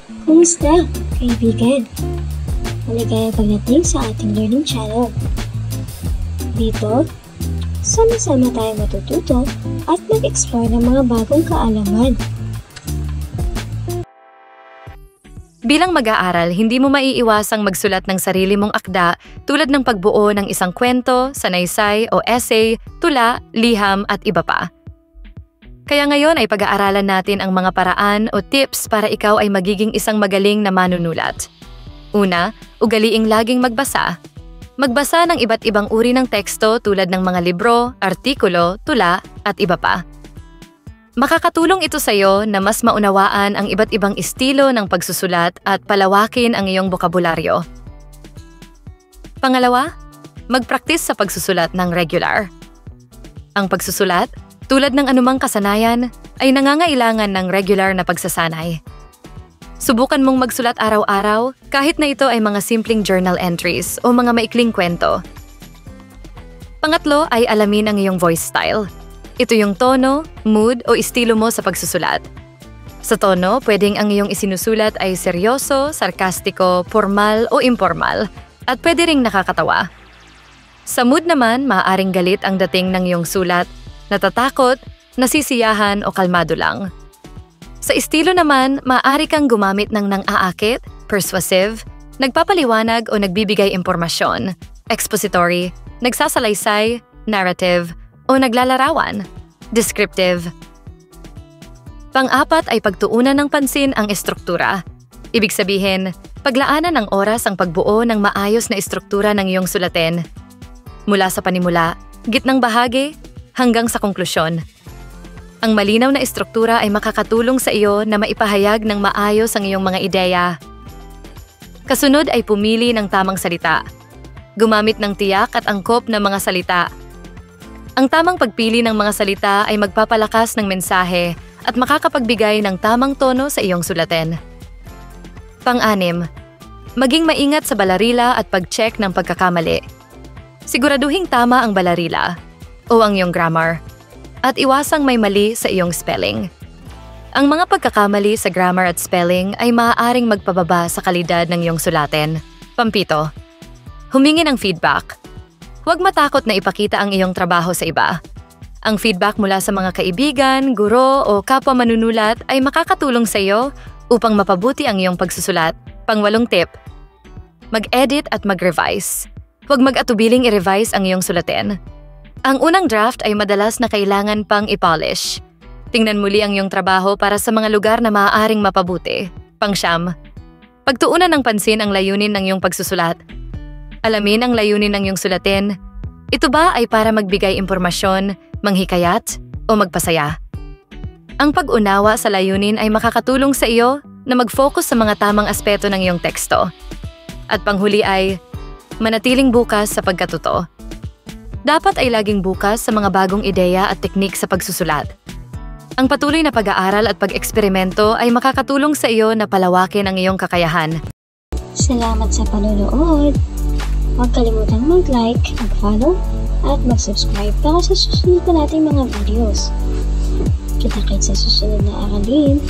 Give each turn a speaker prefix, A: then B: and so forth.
A: Kumusta, kaibigan? Maligayang pagdating sa ating learning channel. Dito, sama-sama tayo matututo at mag-explore ng mga bagong kaalaman.
B: Bilang mag-aaral, hindi mo maiiwasang magsulat ng sarili mong akda tulad ng pagbuo ng isang kwento, sanaysay o essay, tula, liham at iba pa. Kaya ngayon ay pag-aaralan natin ang mga paraan o tips para ikaw ay magiging isang magaling na manunulat. Una, ugaliing laging magbasa. Magbasa ng iba't ibang uri ng teksto tulad ng mga libro, artikulo, tula at iba pa. Makakatulong ito sa iyo na mas maunawaan ang iba't ibang estilo ng pagsusulat at palawakin ang iyong bokabularyo. Pangalawa, mag-practice sa pagsusulat ng regular. Ang pagsusulat, tulad ng anumang kasanayan, ay nangangailangan ng regular na pagsasanay. Subukan mong magsulat araw-araw kahit na ito ay mga simpleng journal entries o mga maikling kwento. Pangatlo ay alamin ang iyong voice style. Ito yung tono, mood o estilo mo sa pagsusulat. Sa tono, pwedeng ang iyong isinusulat ay seryoso, sarkastiko, formal o informal at pwede ring nakakatawa. Sa mood naman, maaaring galit ang dating ng iyong sulat, natatakot, nasisiyahan o kalmado lang. Sa estilo naman, maaari kang gumamit ng nang-aakit, persuasive, nagpapaliwanag o nagbibigay impormasyon, expository, nagsasalaysay, narrative, o naglalarawan, descriptive. Pang-apat ay pagtuunan ng pansin ang estruktura. Ibig sabihin, paglaanan ng oras ang pagbuo ng maayos na estruktura ng iyong sulatin. Mula sa panimula, gitnang bahagi, hanggang sa konklusyon. Ang malinaw na estruktura ay makakatulong sa iyo na maipahayag ng maayos ang iyong mga ideya. Kasunod ay pumili ng tamang salita. Gumamit ng tiyak at angkop na mga salita. Ang tamang pagpili ng mga salita ay magpapalakas ng mensahe at makakapagbigay ng tamang tono sa iyong sulatin. Pang-anim, maging maingat sa balarila at pag-check ng pagkakamali. Siguraduhing tama ang balarila o ang iyong grammar at iwasang may mali sa iyong spelling. Ang mga pagkakamali sa grammar at spelling ay maaaring magpababa sa kalidad ng iyong sulatin. Pampito, humingi ng feedback. Huwag matakot na ipakita ang iyong trabaho sa iba. Ang feedback mula sa mga kaibigan, guro o kapwa manunulat ay makakatulong sa iyo upang mapabuti ang iyong pagsusulat. Pang-8 tip, mag-edit at mag-revise. Huwag mag-atubiling i-revise ang iyong sulatin. Ang unang draft ay madalas na kailangan pang i-polish. Tingnan muli ang iyong trabaho para sa mga lugar na maaaring mapabuti. Pang-9, pagtuunan ng pansin ang layunin ng iyong pagsusulat. Alamin ang layunin ng iyong sulatin. Ito ba ay para magbigay impormasyon, manghikayat, o magpasaya? Ang pag-unawa sa layunin ay makakatulong sa iyo na mag-focus sa mga tamang aspeto ng iyong teksto. At panghuli ay, manatiling bukas sa pagkatuto. Dapat ay laging bukas sa mga bagong ideya at teknik sa pagsusulat. Ang patuloy na pag-aaral at pag-eksperimento ay makakatulong sa iyo na palawakin ang iyong kakayahan.
A: Salamat sa panonood! Huwag kalimutang mag-like, mag-follow, at mag-subscribe para sa susunod na nating mga videos. Kita-kits sa susunod na aralin.